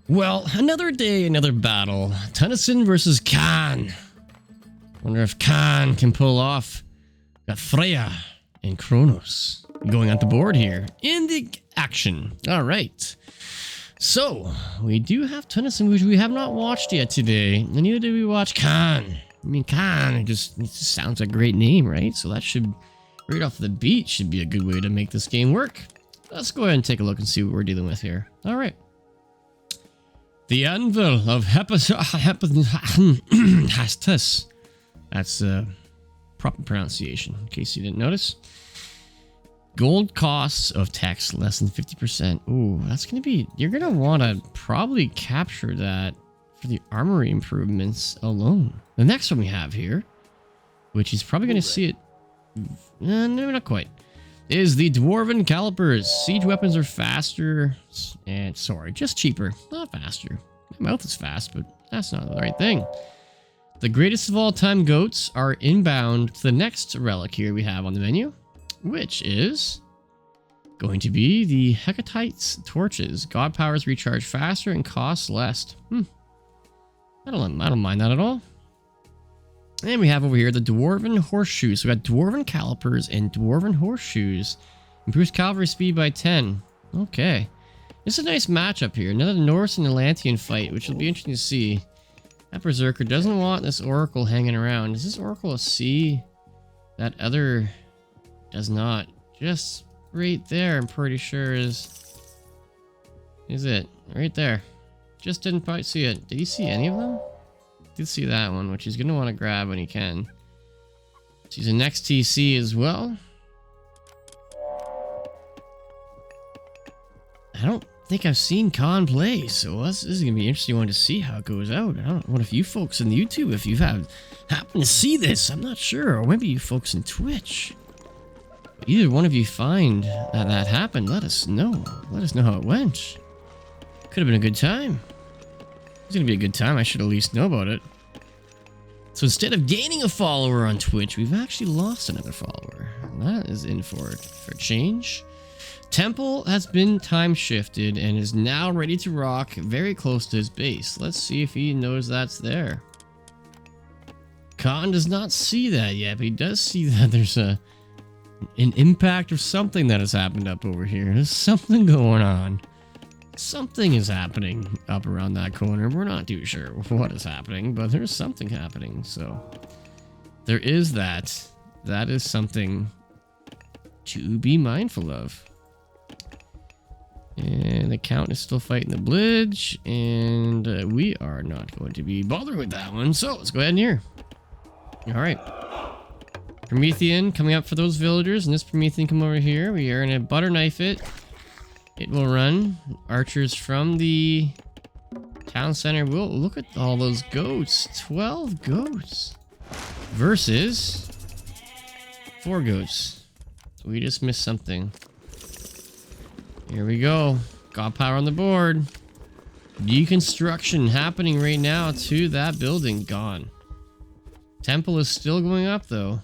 Well, another day, another battle. Tunnison versus Khan. Wonder if Khan can pull off. Got Freya and Kronos going at the board here in the action. All right. So, we do have Tunnison, which we have not watched yet today. And neither did we watch Khan. I mean, Khan, it just sounds like a great name, right? So that should, right off the beat, should be a good way to make this game work. Let's go ahead and take a look and see what we're dealing with here. All right. The Anvil of Hephaestus. That's proper pronunciation, in case you didn't notice. Gold costs of text less than 50%. Ooh, that's going to be... You're going to want to probably capture that for the armory improvements alone. The next one we have here, which is probably going to see it... no, not quite. Is the Dwarven Calipers. Siege weapons are faster and... Sorry, just cheaper. Not faster. My mouth is fast, but that's not the right thing. The greatest of all time goats are inbound to the next relic here we have on the menu, which is going to be the Hecatites torches. God powers recharge faster and cost less. I don't mind that at all. And we have over here the Dwarven Horseshoes. So we got Dwarven Calipers and Dwarven Horseshoes. Improves cavalry speed by 10. Okay. It's a nice matchup here. Another Norse and Atlantean fight, which will be interesting to see. That Berserker doesn't want this Oracle hanging around. Is this Oracle a C? That other does not. Just right there, I'm pretty sure is it. Right there. Just didn't quite see it. Did he see any of them? Did see that one, which he's going to want to grab when he can. So he's a next TC as well. I don't think I've seen Khan play, so this is going to be an interesting one to see how it goes out. I don't know if you folks in YouTube, if you've happened to see this, I'm not sure. Or maybe you folks in Twitch. Either one of you find that happened, let us know. Let us know how it went. Could have been a good time. It's going to be a good time. I should at least know about it. So instead of gaining a follower on Twitch, we've actually lost another follower. And that is in for change. Temple has been time shifted and is now ready to rock very close to his base. Let's see if he knows that's there. Khan does not see that yet, but he does see that there's an impact of something that has happened up over here. There's something going on. Something is happening up around that corner. We're not too sure what is happening, but there's something happening. So there is that. That is something to be mindful of. And the Count is still fighting the Blidge, and we are not going to be bothering with that one. So let's go ahead and here. All right. Promethean coming up for those villagers, and this Promethean come over here. We are going to butter knife it. It will run. Archers from the town center will look at all those goats. 12 goats versus 4 goats. So we just missed something. Here we go. God power on the board. Deconstruction happening right now to that building. Gone. Temple is still going up though.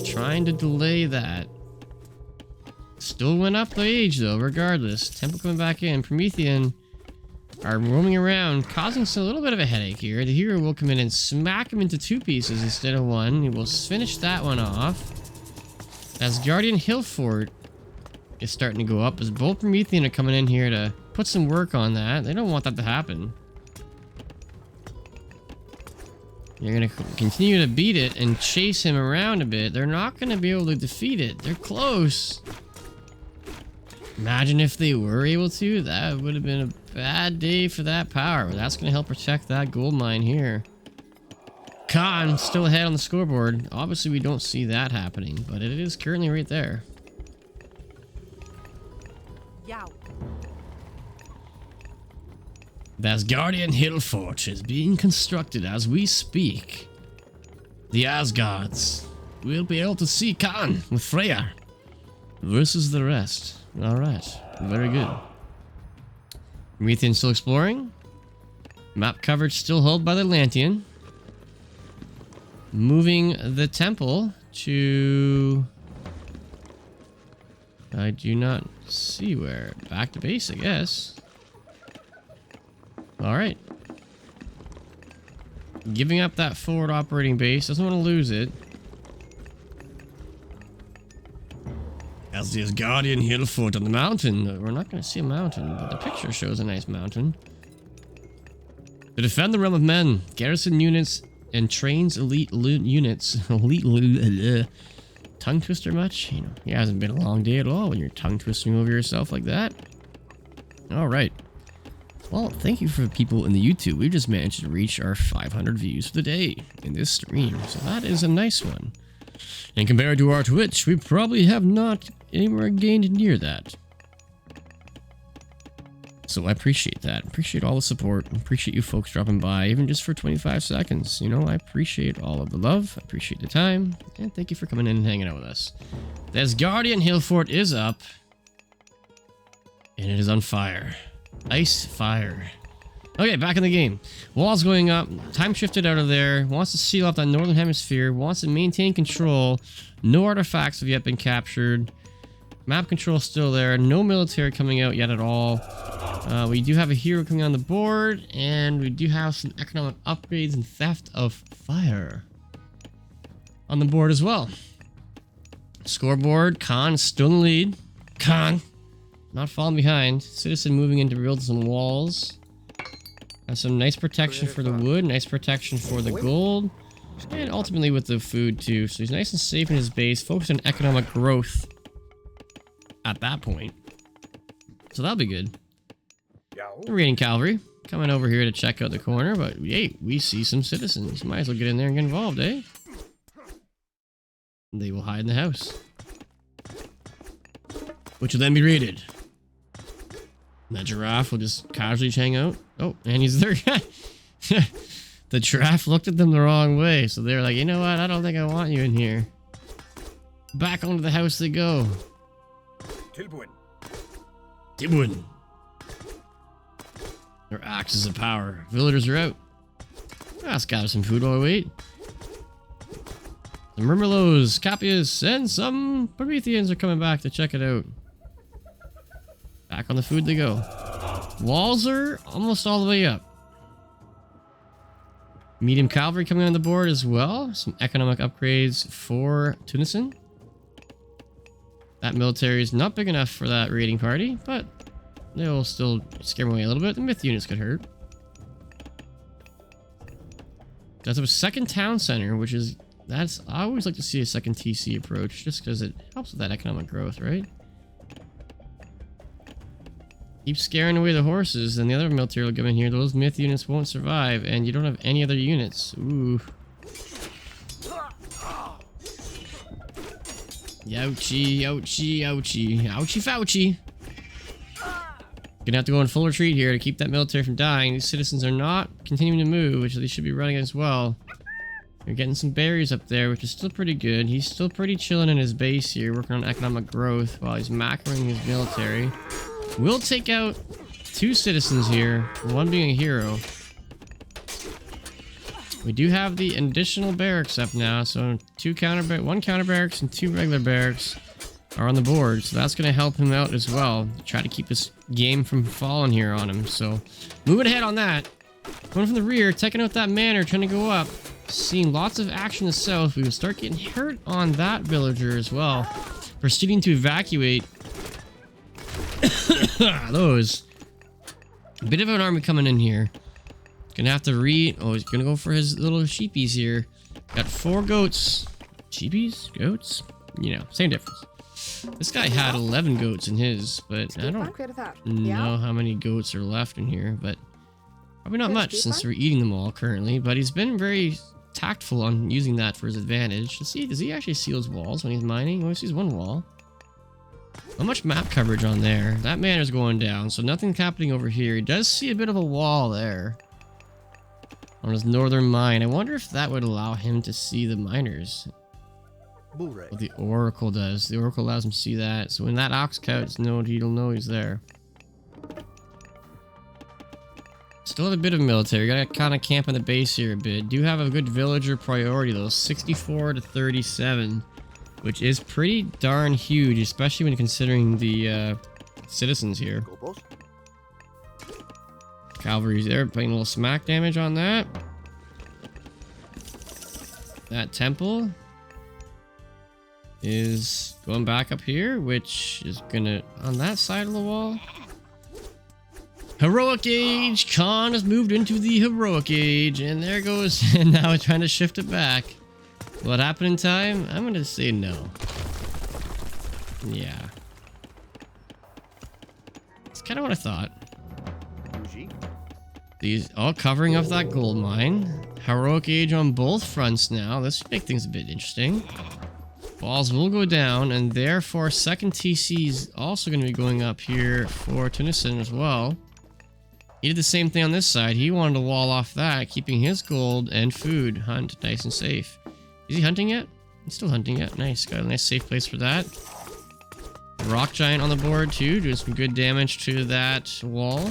Trying to delay that. Still went up the age though, regardless. Temple coming back in. Promethean are roaming around, causing us a little bit of a headache here. The hero will come in and smack him into 2 pieces instead of 1. He will finish that one off. As Guardian Hillfort is starting to go up, as both Promethean are coming in here to put some work on that. They don't want that to happen. You're going to continue to beat it and chase him around a bit. They're not going to be able to defeat it. They're close. Imagine if they were able to. That would have been a bad day for that power. That's going to help protect that gold mine here. Khan still ahead on the scoreboard. Obviously, we don't see that happening, but it is currently right there. Yow. The Asgardian Hill Fort is being constructed as we speak. The Asgards will be able to see Khan with Freya versus the rest. Alright, very good. Promethean still exploring. Map coverage still held by the Atlantean. Moving the temple to... I do not see where. Back to base, I guess. Alright. Giving up that forward operating base. Doesn't want to lose it. As the Asgardian hill fort on the mountain. We're not going to see a mountain, but the picture shows a nice mountain. To defend the realm of men, garrison units and trains elite units. Tongue twister much? You know, it hasn't been a long day at all when you're tongue twisting over yourself like that. Alright. Well, thank you for the people in the YouTube. We just managed to reach our 500 views for the day in this stream. So that is a nice one. And compared to our Twitch, we probably have not anywhere gained near that. So I appreciate that. Appreciate all the support. Appreciate you folks dropping by, even just for 25 seconds. You know, I appreciate all of the love. I appreciate the time. And thank you for coming in and hanging out with us. The Asgardian hill fort is up. And it is on fire. Ice fire. Okay, back in the game. Walls going up. Time shifted out of there. Wants to seal off that northern hemisphere. Wants to maintain control. No artifacts have yet been captured. Map control still there. No military coming out yet at all. We do have a hero coming on the board. And we do have some economic upgrades and theft of fire on the board as well. Scoreboard. Khan still in the lead. Khan not falling behind. Citizen moving in to build some walls. Has some nice protection for the wood, nice protection for the gold, and ultimately with the food too. So he's nice and safe in his base, focused on economic growth at that point. So that'll be good. The raiding cavalry coming over here to check out the corner, but hey, we see some citizens. Might as well get in there and get involved, eh? They will hide in the house, which will then be raided. And that giraffe will just casually hang out. Oh, and he's there. The giraffe looked at them the wrong way, so they're like, you know what? I don't think I want you in here. Back onto the house they go. Tilbuin. Their axes of power. Villagers are out. Let's gather some food while we wait. The Murmillos, Capias, and some Prometheans are coming back to check it out. Back on the food they go. Walls are almost all the way up. Medium cavalry coming on the board as well. Some economic upgrades for Tunnison. That military is not big enough for that raiding party, but they'll still scare them away a little bit. The myth units could hurt. That's a second town center, which is... I always like to see a second TC approach, just because it helps with that economic growth, right? Keep scaring away the horses, and the other military will come in here. Those myth units won't survive, and you don't have any other units. Ooh. Ouchie, ouchie, ouchie. Ouchie fouchie. Gonna have to go in full retreat here to keep that military from dying. These citizens are not continuing to move, which they should be running as well. They're getting some berries up there, which is still pretty good. He's still pretty chilling in his base here, working on economic growth while he's macroing his military. We'll take out 2 citizens here, one being a hero. We do have the additional barracks up now, so 1 counter barracks and 2 regular barracks are on the board. So that's going to help him out as well. Try to keep this game from falling here on him. So moving ahead on that. Going from the rear, taking out that manor, trying to go up. Seeing lots of action in the south. We will start getting hurt on that villager as well. Proceeding to evacuate those. A bit of an army coming in here. Gonna have to oh, he's gonna go for his little sheepies here. Got 4 goats. Sheepies? Goats? You know, same difference. This guy had 11 goats in his, but I don't know how many goats are left in here, but probably not much since we're eating them all currently, but he's been very tactful on using that for his advantage. Let's see, does he actually seal his walls when he's mining? Oh, he sees 1 wall. Not much map coverage on there. That manor's going down, so nothing's happening over here. He does see a bit of a wall there on his northern mine. I wonder if that would allow him to see the miners. What the Oracle does. The Oracle allows him to see that. So when that ox cows, he'll know he's there. Still have a bit of military. Gotta kind of camp on the base here a bit. Do have a good villager priority though. 64 to 37. Which is pretty darn huge, especially when considering the citizens here. Cavalry's there, putting a little smack damage on that. That temple is going back up here, which is gonna on that side of the wall. Heroic age. Khan has moved into the heroic age, and there goes. And now it's trying to shift it back. Will it happen in time? I'm gonna say no. Yeah, it's kind of what I thought. These all covering up that gold mine. Heroic age on both fronts now. This should make things a bit interesting. Walls will go down, and therefore second TC is also going to be going up here for Tunnison as well. He did the same thing on this side. He wanted to wall off that, keeping his gold and food hunt nice and safe. Is he hunting yet? He's still hunting yet. Nice. Got a nice safe place for that. Rock Giant on the board too, doing some good damage to that wall.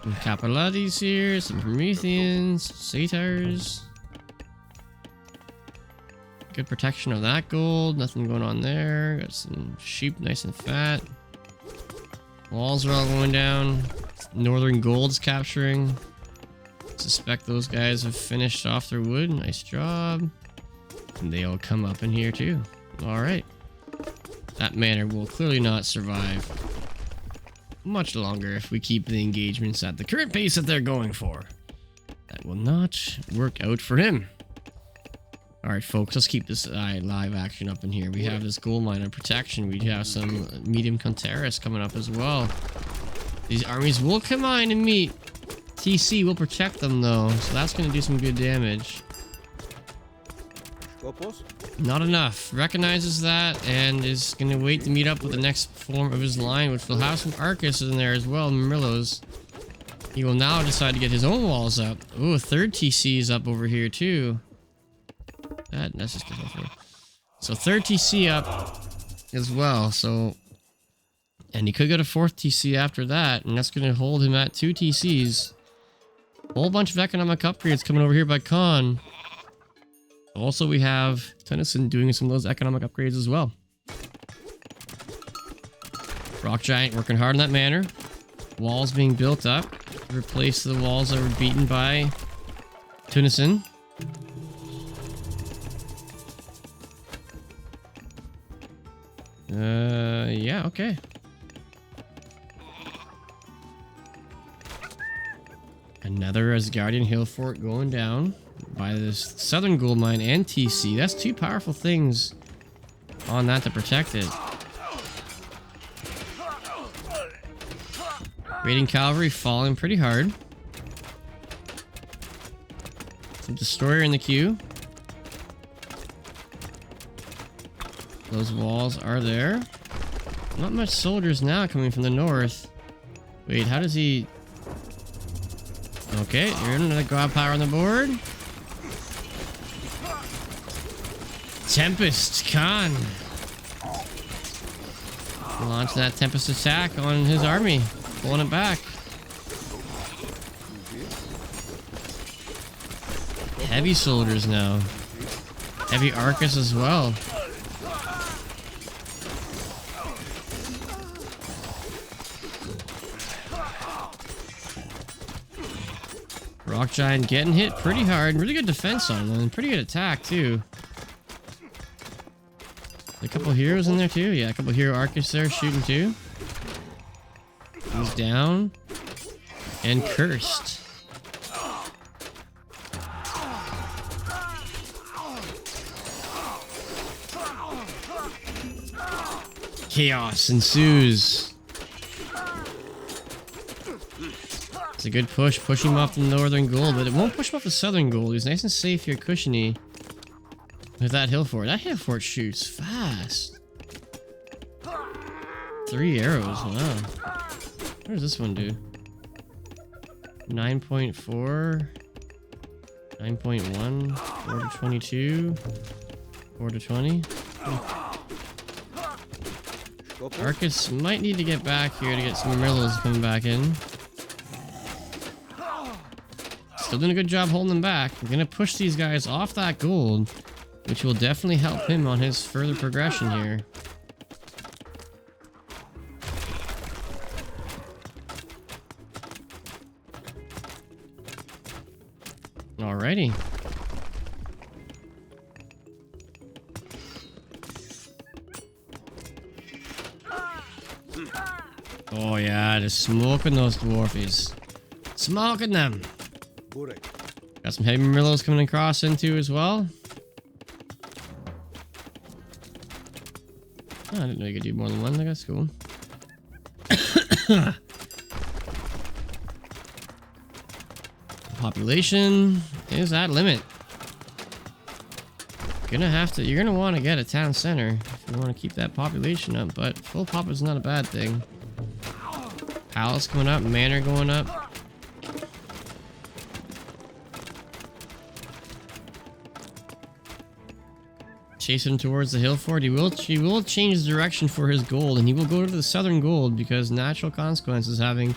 Some Capillades here, some Prometheans, Satyrs. Good protection of that gold, nothing going on there. Got some sheep nice and fat. Walls are all going down. Northern Gold's capturing. Suspect those guys have finished off their wood. Nice job. And they all come up in here too. Alright. That manor will clearly not survive much longer if we keep the engagements at the current pace that they're going for. That will not work out for him. Alright folks, let's keep this live action up in here. We have this gold mine and protection. We have some medium Conteras coming up as well. These armies will combine and meet. TC will protect them though, so that's going to do some good damage. Not enough. Recognizes that and is going to wait to meet up with the next form of his line, which will have some Arcus in there as well, Murillos. He will now decide to get his own walls up. Ooh, a third TC is up over here too. That's just good. So third TC up as well. So, and he could get a fourth TC after that, and that's going to hold him at 2 TCs. A whole bunch of economic upgrades coming over here by Khan. Also, we have Tunnison doing some of those economic upgrades as well. Rock Giant working hard on that manor. Walls being built up to replace the walls that were beaten by Tunnison. Yeah, okay. Another Asgardian Hill Fort going down by this Southern Gold Mine and TC. That's two powerful things on that to protect it. Raiding Cavalry falling pretty hard. Some Destroyer in the queue. Those walls are there. Not much soldiers now coming from the north. Wait, how does he... Okay, you're another God Power on the board. Tempest, Khan. Launch that Tempest attack on his army. Pulling it back. Heavy soldiers now. Heavy Arcus as well. Rock Giant getting hit pretty hard. Really good defense on them. And pretty good attack too. A couple heroes in there too. Yeah, a couple hero Arcus there shooting too. He's down. And cursed. Chaos ensues. It's a good push. Push him off the northern gold, but it won't push him off the southern gold. He's nice and safe here, cushiony. With that hill fort. That hill fort shoots fast. 3 arrows. Wow. What does this one do? 9.4. 9.1. 4 to 22. 4 to 20. Arcus might need to get back here to get some Murillos coming back in. Still doing a good job holding them back. We're going to push these guys off that gold, which will definitely help him on his further progression here. Alrighty. Oh yeah, just smoking those dwarfies. Smoking them. Got some heavy Murillos coming across into as well. Oh, I didn't know you could do more than one. That's cool. Population is at limit. You're gonna want to get a town center if you want to keep that population up, but full pop is not a bad thing. Palace going up, manor going up. Chase him towards the hill fort. He will change his direction for his gold, and he will go to the southern gold because natural consequences having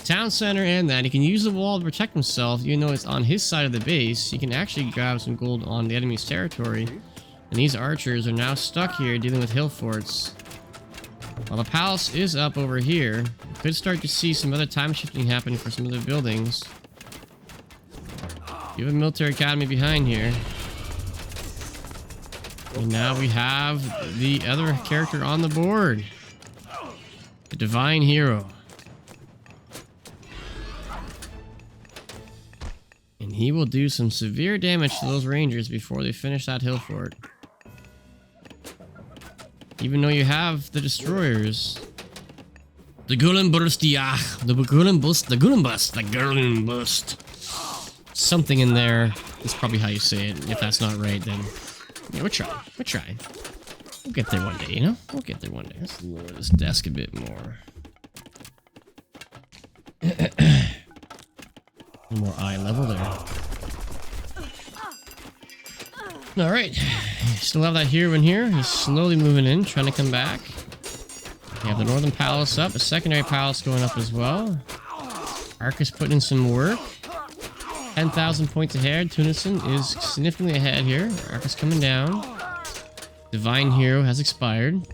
town center and that. He can use the wall to protect himself, even though it's on his side of the base. He can actually grab some gold on the enemy's territory. And these archers are now stuck here dealing with hill forts. While the palace is up over here, we could start to see some other time shifting happening for some of the buildings. You have a military academy behind here. And now we have the other character on the board. The Divine Hero. And he will do some severe damage to those rangers before they finish that hill fort. Even though you have the destroyers. The Golem Burst, yeah. The Golem Bust, the Golem Bust, the Golem Bust. Something in there is probably how you say it. If that's not right, then yeah, we're trying. We're trying. We'll get there one day, you know? We'll get there one day. Let's lower this desk a bit more. More eye level there. Alright. Still have that hero in here. He's slowly moving in, trying to come back. You have the northern palace up, a secondary palace going up as well. Arcus putting in some work. 10,000 points ahead. Tunnison is significantly ahead here. Arcus coming down. Divine Hero has expired.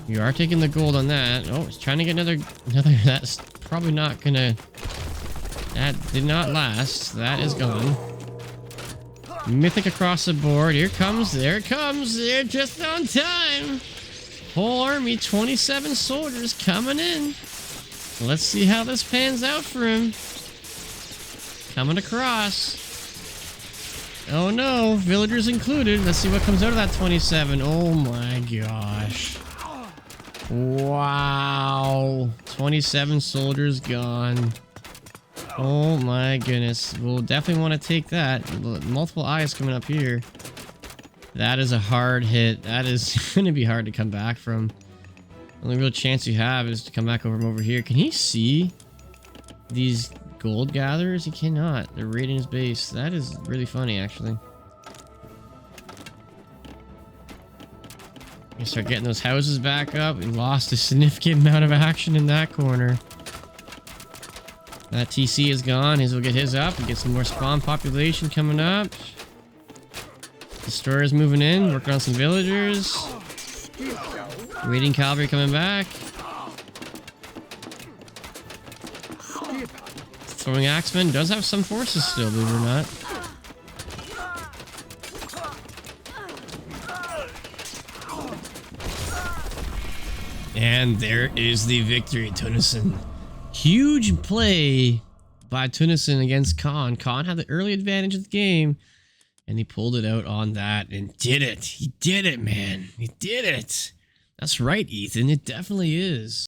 You are taking the gold on that. Oh, he's trying to get another. That's probably not gonna. That did not last. That is gone. Mythic across the board. Here comes. There it comes. They're just on time. Whole army, 27 soldiers coming in. Let's see how this pans out for him. Coming across. Oh no, villagers included. Let's see what comes out of that 27. Oh my gosh. Wow. 27 soldiers gone. Oh my goodness. We'll definitely want to take that. Multiple eyes coming up here. That is a hard hit. That is going to be hard to come back from. The only real chance you have is to come back over here. Can he see these gold gatherers? He cannot. They're raiding his base. That is really funny, actually. You start getting those houses back up. We lost a significant amount of action in that corner. That TC is gone. His will get his up. We get some more spawn population coming up. Destroyers moving in. Working on some villagers. Waiting cavalry coming back. Throwing axemen does have some forces still, believe it or not. And there is the victory, Tunnison. Huge play by Tunnison against Khan. Khan had the early advantage of the game, and he pulled it out on that and did it. He did it, man. He did it. That's right, Ethan. It definitely is.